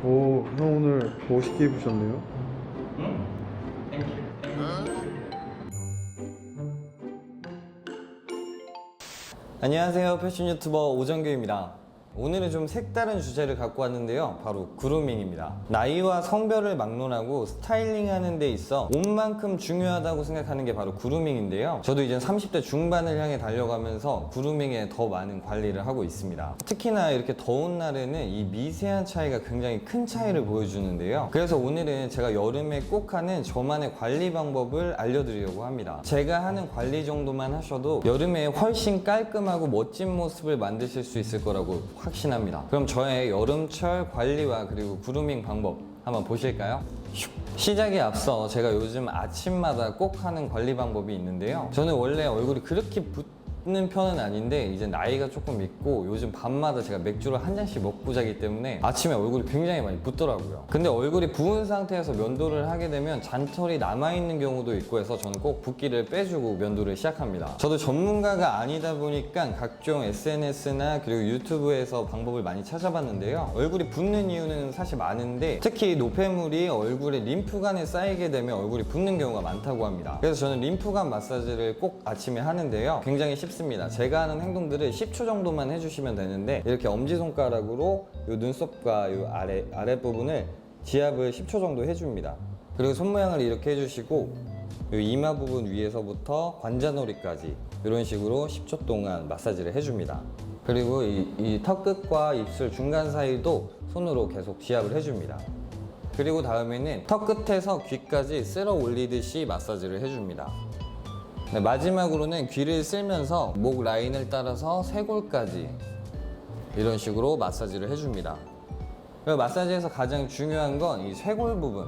오, 형 오늘 멋있게 입으셨네요. 응? 땡큐. 안녕하세요, 패션 유튜버 오정규입니다. 오늘은 좀 색다른 주제를 갖고 왔는데요, 바로 그루밍입니다. 나이와 성별을 막론하고 스타일링하는 데 있어 옷만큼 중요하다고 생각하는 게 바로 그루밍인데요, 저도 이제 30대 중반을 향해 달려가면서 그루밍에 더 많은 관리를 하고 있습니다. 특히나 이렇게 더운 날에는 이 미세한 차이가 굉장히 큰 차이를 보여주는데요, 그래서 오늘은 제가 여름에 꼭 하는 저만의 관리 방법을 알려드리려고 합니다. 제가 하는 관리 정도만 하셔도 여름에 훨씬 깔끔하고 멋진 모습을 만드실 수 있을 거라고 확신합니다. 그럼 저의 여름철 관리와 그리고 그루밍 방법 한번 보실까요? 시작에 앞서 제가 요즘 아침마다 꼭 하는 관리 방법이 있는데요, 저는 원래 얼굴이 그렇게 붓는 편은 아닌데 이제 나이가 조금 있고 요즘 밤마다 제가 맥주를 한 잔씩 먹고 자기 때문에 아침에 얼굴이 굉장히 많이 붓더라고요. 근데 얼굴이 부은 상태에서 면도를 하게 되면 잔털이 남아있는 경우도 있고 해서 저는 꼭 붓기를 빼주고 면도를 시작합니다. 저도 전문가가 아니다 보니까 각종 SNS나 그리고 유튜브에서 방법을 많이 찾아봤는데요, 얼굴이 붓는 이유는 사실 많은데 특히 노폐물이 얼굴에 림프관에 쌓이게 되면 얼굴이 붓는 경우가 많다고 합니다. 그래서 저는 림프관 마사지를 꼭 아침에 하는데요, 굉장히 쉽습니다. 제가 하는 행동들을 10초 정도만 해주시면 되는데, 이렇게 엄지손가락으로 이 눈썹과 이 아랫부분을 지압을 10초 정도 해줍니다. 그리고 손모양을 이렇게 해주시고 이 이마 부분 위에서부터 관자놀이까지 이런 식으로 10초 동안 마사지를 해줍니다. 그리고 이 턱끝과 입술 중간 사이도 손으로 계속 지압을 해줍니다. 그리고 다음에는 턱 끝에서 귀까지 쓸어 올리듯이 마사지를 해줍니다. 네, 마지막으로는 귀를 쓸면서 목 라인을 따라서 쇄골까지 이런 식으로 마사지를 해줍니다. 그리고 마사지에서 가장 중요한 건 이 쇄골 부분,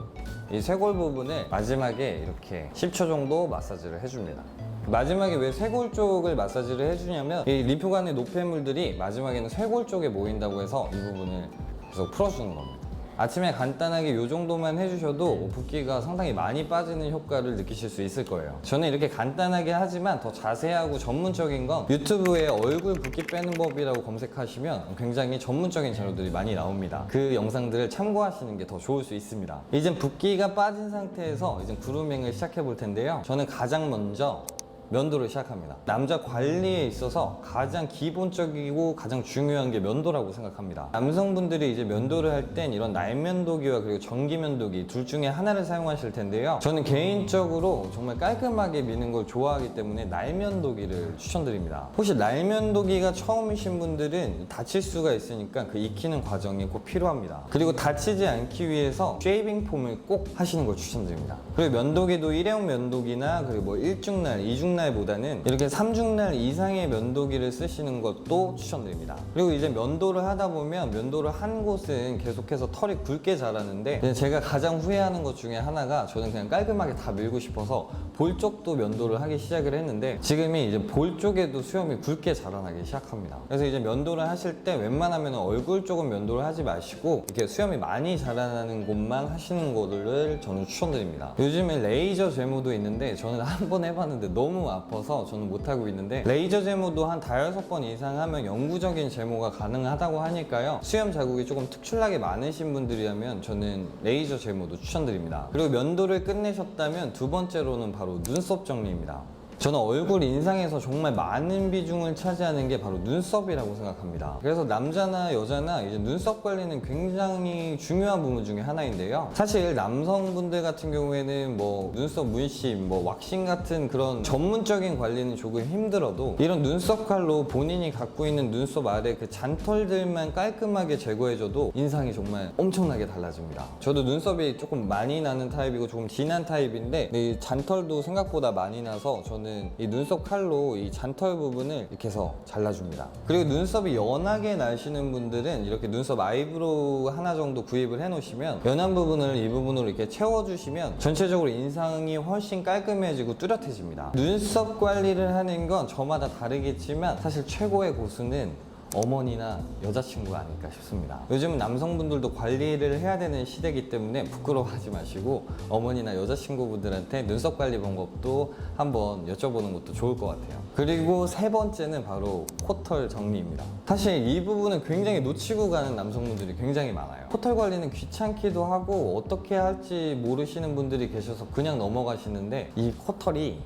이 쇄골 부분을 마지막에 이렇게 10초 정도 마사지를 해줍니다. 마지막에 왜 쇄골 쪽을 마사지를 해주냐면 이 림프관의 노폐물들이 마지막에는 쇄골 쪽에 모인다고 해서 이 부분을 계속 풀어주는 겁니다. 아침에 간단하게 이 정도만 해주셔도 붓기가 상당히 많이 빠지는 효과를 느끼실 수 있을 거예요. 저는 이렇게 간단하게 하지만 더 자세하고 전문적인 건 유튜브에 얼굴 붓기 빼는 법이라고 검색하시면 굉장히 전문적인 자료들이 많이 나옵니다. 그 영상들을 참고하시는 게 더 좋을 수 있습니다. 이젠 붓기가 빠진 상태에서 이제 그루밍을 시작해 볼 텐데요, 저는 가장 먼저 면도를 시작합니다. 남자 관리에 있어서 가장 기본적이고 가장 중요한 게 면도라고 생각합니다. 남성분들이 이제 면도를 할 땐 이런 날면도기와 그리고 전기면도기 둘 중에 하나를 사용하실 텐데요, 저는 개인적으로 정말 깔끔하게 미는 걸 좋아하기 때문에 날면도기를 추천드립니다. 혹시 날면도기가 처음이신 분들은 다칠 수가 있으니까 그 익히는 과정이 꼭 필요합니다. 그리고 다치지 않기 위해서 쉐이빙 폼을 꼭 하시는 걸 추천드립니다. 그리고 면도기도 일회용 면도기나 그리고 뭐 1중날, 2중날보다는 이렇게 3중날 이상의 면도기를 쓰시는 것도 추천드립니다. 그리고 이제 면도를 하다 보면 면도를 한 곳은 계속해서 털이 굵게 자라는데, 제가 가장 후회하는 것 중에 하나가 저는 그냥 깔끔하게 다 밀고 싶어서 볼 쪽도 면도를 하기 시작을 했는데 지금이 이제 볼 쪽에도 수염이 굵게 자라나기 시작합니다. 그래서 이제 면도를 하실 때 웬만하면 얼굴 쪽은 면도를 하지 마시고 이렇게 수염이 많이 자라나는 곳만 하시는 거를 저는 추천드립니다. 요즘에 레이저 제모도 있는데 저는 한 번 해봤는데 너무 아파서 저는 못하고 있는데, 레이저 제모도 한 5-6번 이상 하면 영구적인 제모가 가능하다고 하니까요, 수염 자국이 조금 특출나게 많으신 분들이라면 저는 레이저 제모도 추천드립니다. 그리고 면도를 끝내셨다면 두 번째로는 바로 눈썹 정리입니다. 저는 얼굴 인상에서 정말 많은 비중을 차지하는 게 바로 눈썹이라고 생각합니다. 그래서 남자나 여자나 이제 눈썹 관리는 굉장히 중요한 부분 중에 하나인데요, 사실 남성분들 같은 경우에는 뭐 눈썹 문신, 뭐 왁싱 같은 그런 전문적인 관리는 조금 힘들어도 이런 눈썹 칼로 본인이 갖고 있는 눈썹 아래 그 잔털들만 깔끔하게 제거해줘도 인상이 정말 엄청나게 달라집니다. 저도 눈썹이 조금 많이 나는 타입이고 조금 진한 타입인데 이 잔털도 생각보다 많이 나서 저는 이 눈썹 칼로 이 잔털 부분을 이렇게 해서 잘라줍니다. 그리고 눈썹이 연하게 나시는 분들은 이렇게 눈썹 아이브로우 하나 정도 구입을 해 놓으시면 연한 부분을 이 부분으로 이렇게 채워주시면 전체적으로 인상이 훨씬 깔끔해지고 뚜렷해집니다. 눈썹 관리를 하는 건 저마다 다르겠지만 사실 최고의 고수는 어머니나 여자친구가 아닐까 싶습니다. 요즘은 남성분들도 관리를 해야 되는 시대이기 때문에 부끄러워하지 마시고 어머니나 여자친구분들한테 눈썹 관리 방법도 한번 여쭤보는 것도 좋을 것 같아요. 그리고 세 번째는 바로 코털 정리입니다. 사실 이 부분은 굉장히 놓치고 가는 남성분들이 굉장히 많아요. 코털 관리는 귀찮기도 하고 어떻게 할지 모르시는 분들이 계셔서 그냥 넘어가시는데, 이 코털이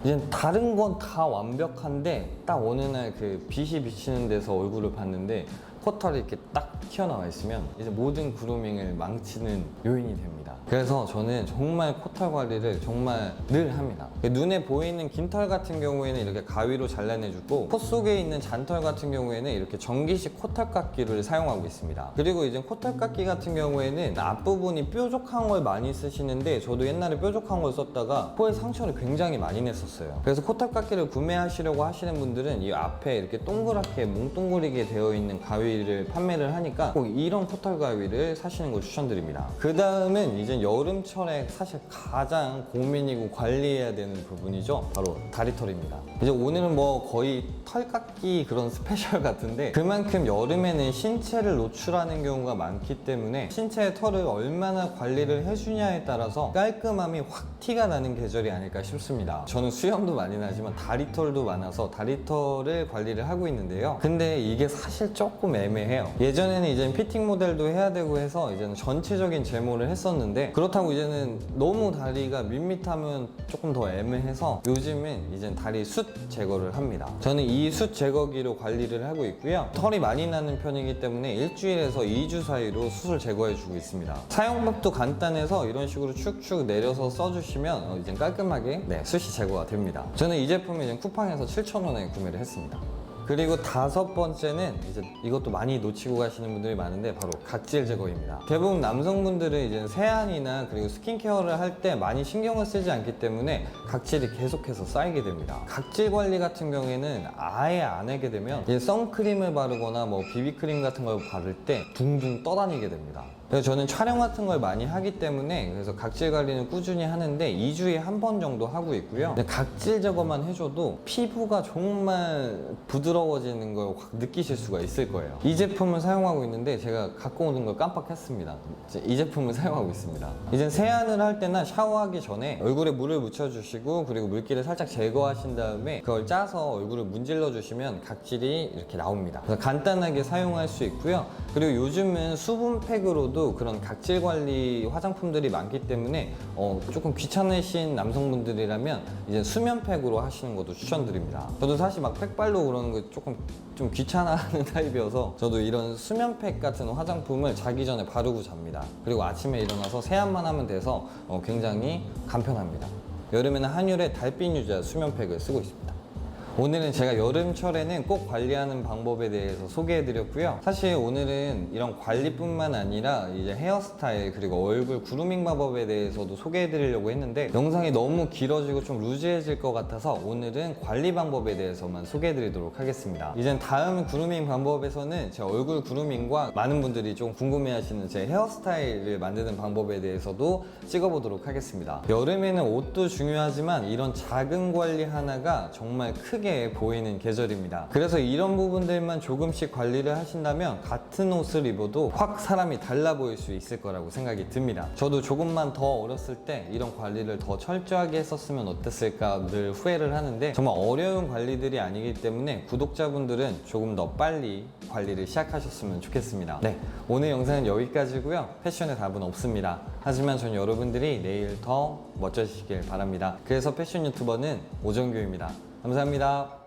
이제 다른 건 다 완벽한데 딱 어느 날 그 빛이 비치는 데서 얼굴을 봤는데 코털이 이렇게 딱 튀어나와 있으면 이제 모든 그루밍을 망치는 요인이 됩니다. 그래서 저는 정말 코털 관리를 정말 늘 합니다. 눈에 보이는 긴 털 같은 경우에는 이렇게 가위로 잘라내주고, 코 속에 있는 잔털 같은 경우에는 이렇게 전기식 코털 깎기를 사용하고 있습니다. 그리고 이제 코털 깎기 같은 경우에는 앞부분이 뾰족한 걸 많이 쓰시는데, 저도 옛날에 뾰족한 걸 썼다가 코에 상처를 굉장히 많이 냈었어요. 그래서 코털 깎기를 구매하시려고 하시는 분들은 이 앞에 이렇게 동그랗게 뭉뚱그리게 되어 있는 가위를 판매를 하니까 꼭 이런 코털 가위를 사시는 걸 추천드립니다. 그 다음은 이제 여름철에 사실 가장 고민이고 관리해야 되는 부분이죠. 바로 다리털입니다. 이제 오늘은 뭐 거의 털 깎기 그런 스페셜 같은데, 그만큼 여름에는 신체를 노출하는 경우가 많기 때문에 신체의 털을 얼마나 관리를 해주냐에 따라서 깔끔함이 확 티가 나는 계절이 아닐까 싶습니다. 저는 수염도 많이 나지만 다리털도 많아서 다리털을 관리를 하고 있는데요. 근데 이게 사실 조금 애매해요. 예전에는 이제 피팅 모델도 해야 되고 해서 이제는 전체적인 제모를 했었는데, 그렇다고 이제는 너무 다리가 밋밋하면 조금 더 애매해서 요즘은 이제 다리 숱 제거를 합니다. 저는 이 숱 제거기로 관리를 하고 있고요. 털이 많이 나는 편이기 때문에 일주일에서 2주 사이로 숱을 제거해 주고 있습니다. 사용법도 간단해서 이런 식으로 축축 내려서 써주시면 이제 깔끔하게 숱이 제거가 됩니다. 저는 이 제품을 이제 쿠팡에서 7,000원에 구매를 했습니다. 그리고 다섯 번째는 이제 이것도 많이 놓치고 가시는 분들이 많은데 바로 각질 제거입니다. 대부분 남성분들은 이제 세안이나 그리고 스킨케어를 할 때 많이 신경을 쓰지 않기 때문에 각질이 계속해서 쌓이게 됩니다. 각질 관리 같은 경우에는 아예 안 하게 되면 이제 선크림을 바르거나 뭐 비비크림 같은 걸 바를 때 둥둥 떠다니게 됩니다. 그래서 저는 촬영 같은 걸 많이 하기 때문에 그래서 각질 관리는 꾸준히 하는데 2주에 한 번 정도 하고 있고요. 근데 각질 제거만 해줘도 피부가 정말 부드러워지는 걸 확 느끼실 수가 있을 거예요. 이 제품을 사용하고 있는데 제가 갖고 오는 걸 깜빡했습니다. 이 제품을 사용하고 있습니다. 이제 세안을 할 때나 샤워하기 전에 얼굴에 물을 묻혀주시고, 그리고 물기를 살짝 제거하신 다음에 그걸 짜서 얼굴을 문질러 주시면 각질이 이렇게 나옵니다. 그래서 간단하게 사용할 수 있고요. 그리고 요즘은 수분팩으로도 그런 각질 관리 화장품들이 많기 때문에 조금 귀찮으신 남성분들이라면 이제 수면팩으로 하시는 것도 추천드립니다. 저도 사실 막 팩발로 그러는 거 조금 좀 귀찮아하는 타입이어서 저도 이런 수면팩 같은 화장품을 자기 전에 바르고 잡니다. 그리고 아침에 일어나서 세안만 하면 돼서 굉장히 간편합니다. 여름에는 한율의 달빛 유자 수면팩을 쓰고 있습니다. 오늘은 제가 여름철에는 꼭 관리하는 방법에 대해서 소개해드렸고요. 사실 오늘은 이런 관리뿐만 아니라 이제 헤어스타일 그리고 얼굴 그루밍 방법에 대해서도 소개해드리려고 했는데 영상이 너무 길어지고 좀 루즈해질 것 같아서 오늘은 관리 방법에 대해서만 소개해드리도록 하겠습니다. 이젠 다음 그루밍 방법에서는 제 얼굴 그루밍과 많은 분들이 좀 궁금해하시는 제 헤어스타일을 만드는 방법에 대해서도 찍어보도록 하겠습니다. 여름에는 옷도 중요하지만 이런 작은 관리 하나가 정말 크게 보이는 계절입니다. 그래서 이런 부분들만 조금씩 관리를 하신다면 같은 옷을 입어도 확 사람이 달라 보일 수 있을 거라고 생각이 듭니다. 저도 조금만 더 어렸을 때 이런 관리를 더 철저하게 했었으면 어땠을까 늘 후회를 하는데, 정말 어려운 관리들이 아니기 때문에 구독자분들은 조금 더 빨리 관리를 시작하셨으면 좋겠습니다. 네, 오늘 영상은 여기까지고요. 패션의 답은 없습니다. 하지만 전 여러분들이 내일 더 멋져지시길 바랍니다. 그래서 패션 유튜버는 오정규입니다. 감사합니다.